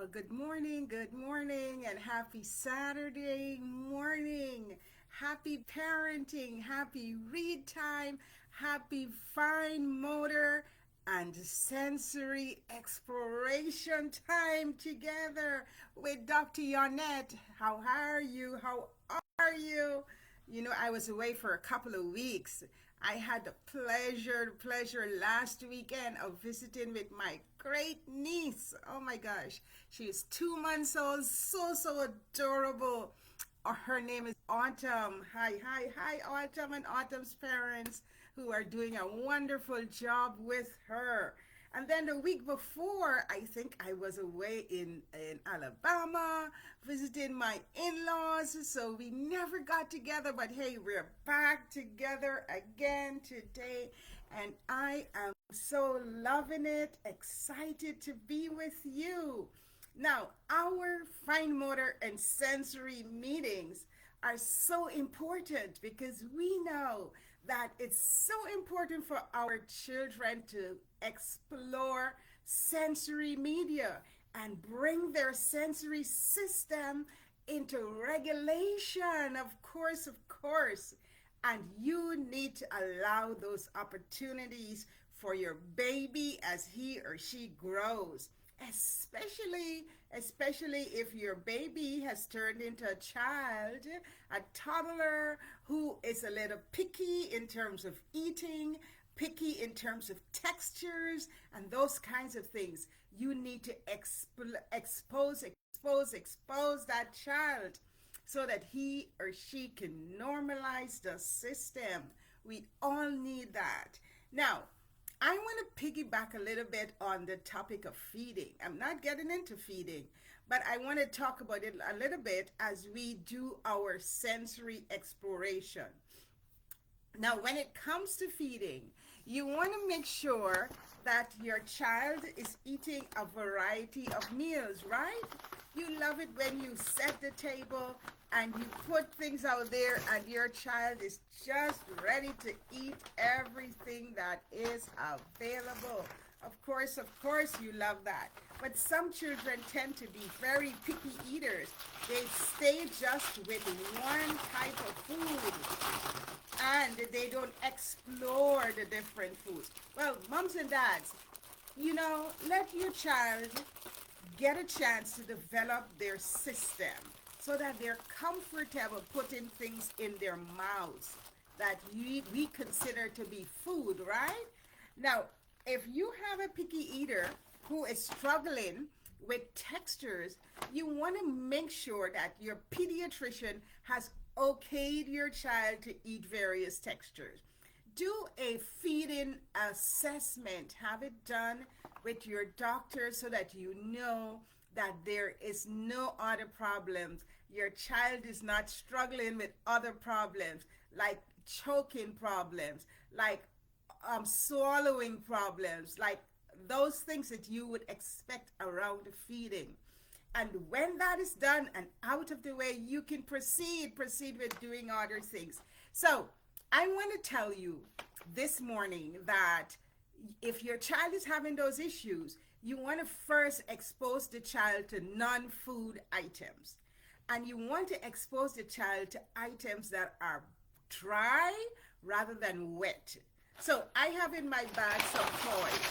Well, good morning, and happy Saturday morning. Happy parenting, happy read time, happy fine motor and sensory exploration time together with Dr. Yonette. How are you? How are you? I was away for a couple of weeks. I had the pleasure last weekend of visiting with my great niece. Oh my gosh, she is 2 months old, so adorable. Her name is Autumn. Hi, Autumn and Autumn's parents who are doing a wonderful job with her. And then the week before, I think I was away in Alabama visiting my in laws. So we never got together. But hey, we're back together again today. And I am so loving it, excited to be with you. Now, our fine motor and sensory meetings are so important because we know that it's so important for our children to explore sensory media and bring their sensory system into regulation, of course. And you need to allow those opportunities for your baby as he or she grows, especially if your baby has turned into a child, a toddler who is a little picky in terms of eating, picky in terms of textures and those kinds of things. You need to expose that child so that he or she can normalize the system. We all need that. Now, I want to piggyback a little bit on the topic of feeding. I'm not getting into feeding, but I want to talk about it a little bit as we do our sensory exploration. Now, when it comes to feeding, you want to make sure that your child is eating a variety of meals, right? You love it when you set the table and you put things out there and your child is just ready to eat everything that is available. Of course, you love that. But some children tend to be very picky eaters. They stay just with one type of food and they don't explore the different foods. Well, moms and dads, let your child get a chance to develop their system so that they're comfortable putting things in their mouths that we consider to be food, right? Now, if you have a picky eater who is struggling with textures, you want to make sure that your pediatrician has okayed your child to eat various textures. Do a feeding assessment. Have it done with your doctor so that you know that there is no other problems. Your child is not struggling with other problems like choking problems, like swallowing problems, like those things that you would expect around feeding. And when that is done and out of the way, you can proceed with doing other things. So I want to tell you this morning that if your child is having those issues, you want to first expose the child to non-food items. And you want to expose the child to items that are dry rather than wet. So I have in my bag some toys,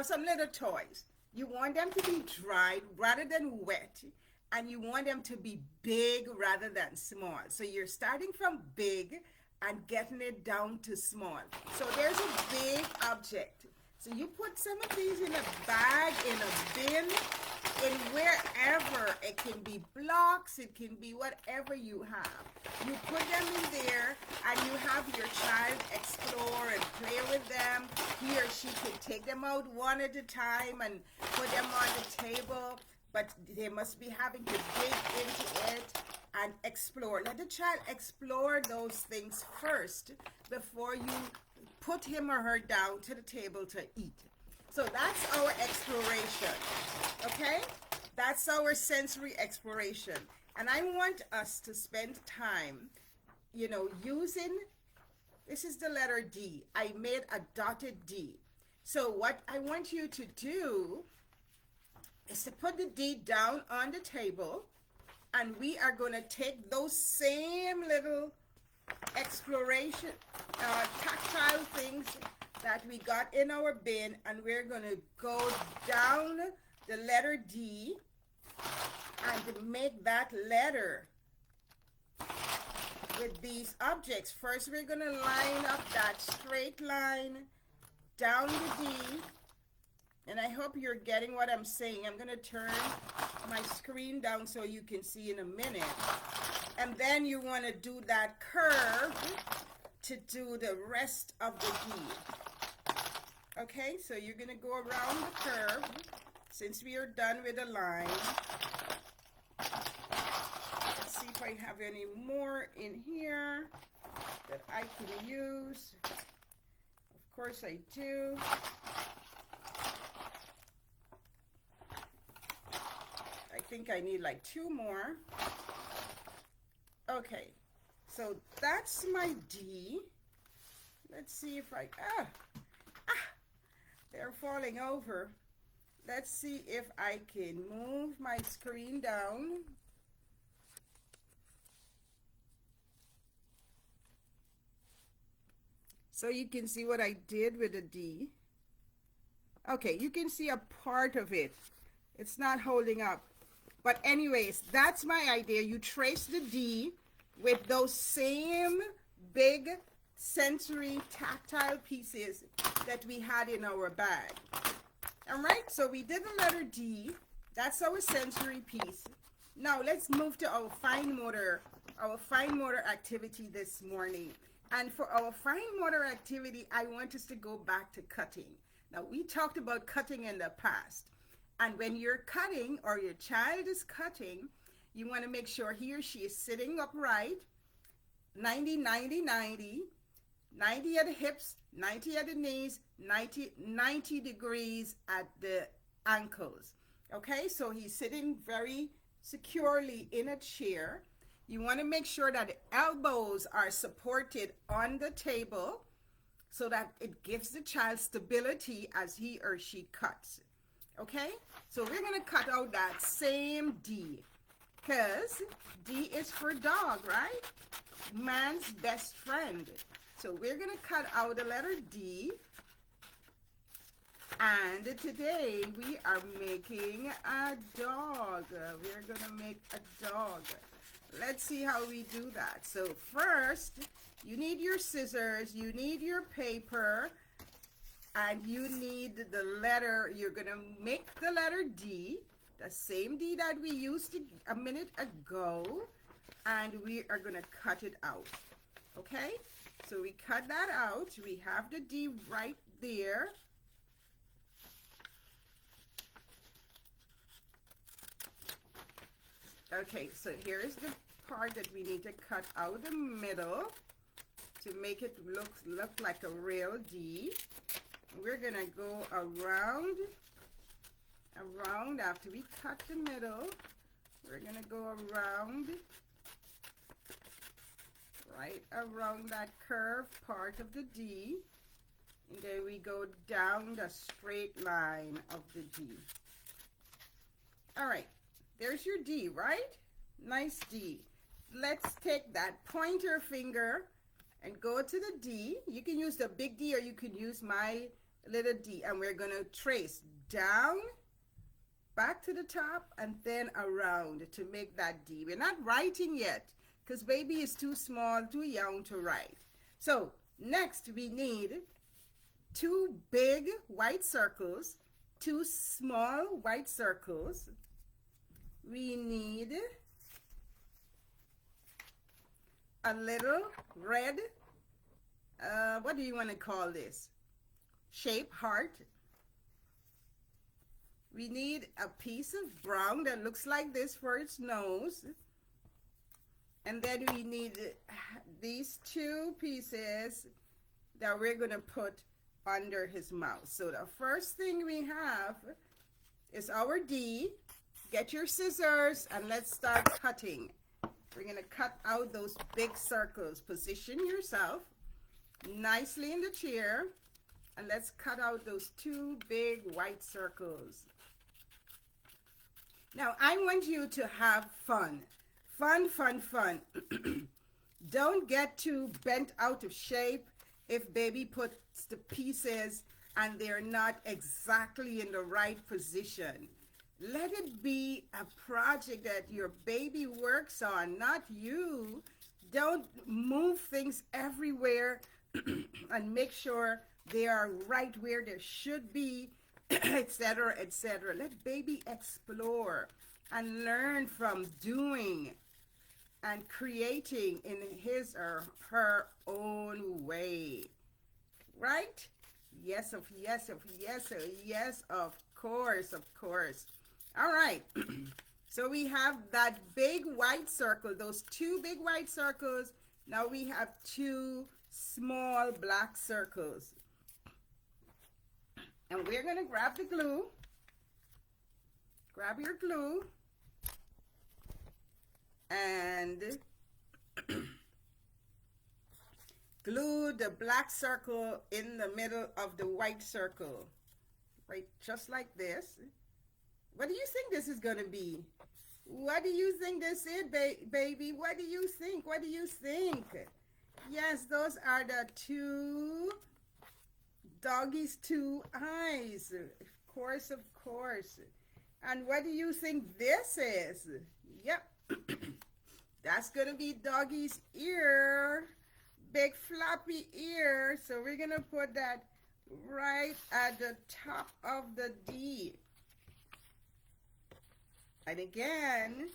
some little toys. You want them to be dried rather than wet, and you want them to be big rather than small. So you're starting from big and getting it down to small. So there's a big object. So you put some of these in a bag, in a bin, in wherever. It can be blocks, it can be whatever you have. You put them in there and you have your child explore and play with them. He or she can take them out one at a time and put them on the table, but they must be having to dig into it and explore. Let the child explore those things first before you put him or her down to the table to eat. So that's our exploration, okay? That's our sensory exploration. And I want us to spend time, using, this is the letter D. I made a dotted D. So what I want you to do is to put the D down on the table, and we are going to take those same little exploration tactile things that we got in our bin, and we're going to go down the letter D and make that letter with these objects. First, we're going to line up that straight line down the D, and I hope you're getting what I'm saying. I'm going to turn my screen down so you can see in a minute. And then you want to do that curve to do the rest of the D. Okay, so you're going to go around the curve since we are done with the line. Let's see if I have any more in here that I can use. Of course I do. I think I need like 2 more. Okay, so that's my D. Let's see if I, they're falling over. Let's see if I can move my screen down. So you can see what I did with the D. Okay, you can see a part of it. It's not holding up. But anyways, that's my idea. You trace the D with those same big sensory tactile pieces that we had in our bag. All right, so we did the letter D. That's our sensory piece. Now let's move to our fine motor activity this morning. And for our fine motor activity, I want us to go back to cutting. Now we talked about cutting in the past. And when you're cutting or your child is cutting, you want to make sure he or she is sitting upright, 90, 90, 90, 90 at the hips, 90 at the knees, 90 degrees at the ankles. Okay, so he's sitting very securely in a chair. You want to make sure that the elbows are supported on the table so that it gives the child stability as he or she cuts. Okay, so we're going to cut out that same D, because D is for dog, right? Man's best friend. So we're going to cut out the letter D, and today we are making a dog. We're going to make a dog. Let's see how we do that. So first, you need your scissors, you need your paper, and you need the letter. You're going to make the letter D, the same D that we used a minute ago, and we are going to cut it out. Okay? So we cut that out. We have the D right there. Okay, so here's the part that we need to cut out the middle to make it look like a real D. We're gonna go around after we cut the middle. We're gonna go around, right around that curved part of the D, and then we go down the straight line of the D. All right, there's your D, right? Nice D. Let's take that pointer finger and go to the D. You can use the big D or you can use my little D, and we're going to trace down, back to the top, and then around to make that D. We're not writing yet because baby is too small, too young to write. So next we need 2 big white circles, 2 small white circles. We need a little red, what do you want to call this? Shape, heart. We need a piece of brown that looks like this for its nose. And then we need these 2 pieces that we're going to put under his mouth. So the first thing we have is our D. Get your scissors and let's start cutting. We're going to cut out those big circles. Position yourself nicely in the chair, and let's cut out those 2 big white circles. Now, I want you to have fun. Fun, fun, fun. Don't get too bent out of shape if baby puts the pieces and they're not exactly in the right position. Let it be a project that your baby works on, not you. Don't move things everywhere and make sure they are right where they should be, etc., etc. Let baby explore and learn from doing and creating in his or her own way. Right? Yes, of yes, of yes, yes, of course, of course. All right. So we have that big white circle, those two big white circles. Now we have two small black circles. And we're going to grab the glue. Grab your glue. And glue the black circle in the middle of the white circle. Right, just like this. What do you think this is going to be? What do you think this is, baby? What do you think? What do you think? Yes, those are the two doggies' two eyes. Of course, of course. And what do you think this is? Yep. That's going to be doggy's ear. Big floppy ear. So we're going to put that right at the top of the D. And again,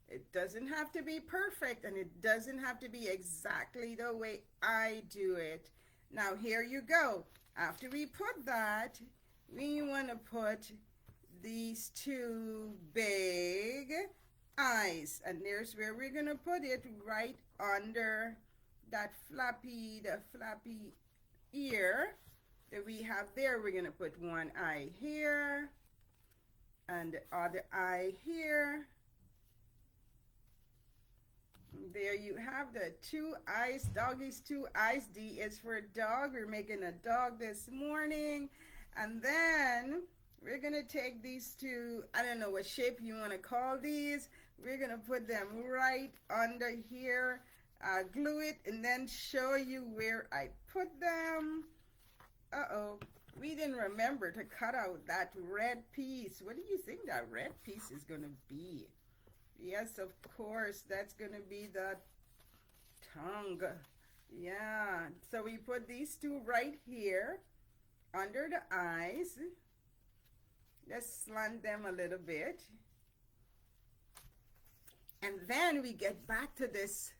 it doesn't have to be perfect and it doesn't have to be exactly the way I do it. Now here you go. After we put that, we want to put these two big eyes. And there's where we're going to put it, right under that the floppy ear that we have there. We're going to put one eye here and the other eye here. There you have the two eyes, doggy's two eyes. D is for dog. We're making a dog this morning. And then we're going to take these two, I don't know what shape you want to call these. We're going to put them right under here, glue it, and then show you where I put them. Uh-oh. We didn't remember to cut out that red piece. What do you think that red piece is going to be? Yes, of course, that's going to be the tongue. Yeah, so we put these two right here under the eyes. Let's slant them a little bit. And then we get back to this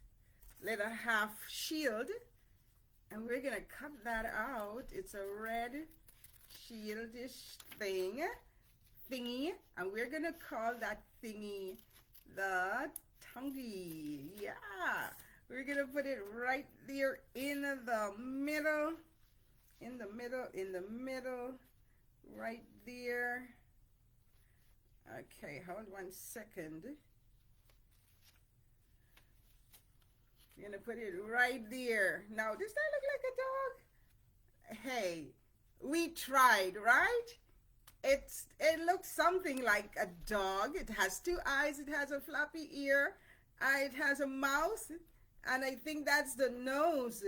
little half shield. And we're going to cut that out. It's a red shieldish thingy. And we're going to call that thingy the tonguey. Yeah. We're going to put it right there in the middle. In the middle. Right there. Okay, hold 1 second. We're going to put it right there. Now, does that look like a dog? Hey, we tried, right? It looks something like a dog. It has two eyes. It has a floppy ear. It has a mouth. And I think that's the nose.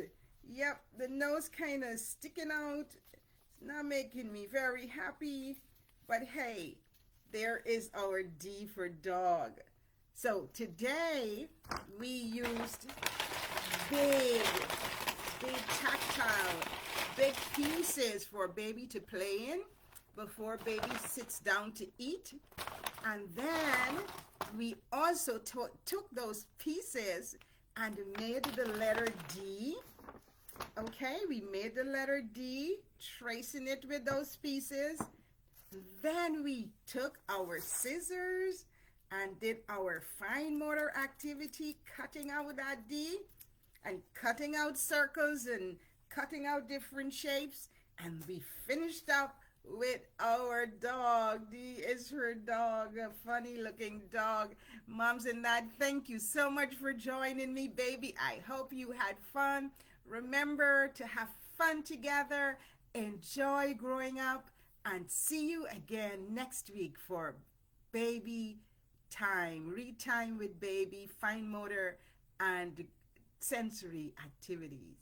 Yep, the nose kind of sticking out. It's not making me very happy. But hey, there is our D for dog. So today we used big tactile, big pieces for baby to play in before baby sits down to eat. And then we also took those pieces and made the letter D. Okay, we made the letter D, tracing it with those pieces. Then we took our scissors and did our fine motor activity, cutting out that D and cutting out circles and cutting out different shapes. And we finished up with our dog. D is for dog, a funny looking dog. Moms and dad, thank you so much for joining me, baby. I hope you had fun. Remember to have fun together, enjoy growing up, and see you again next week for baby read time with baby, fine motor and sensory activities.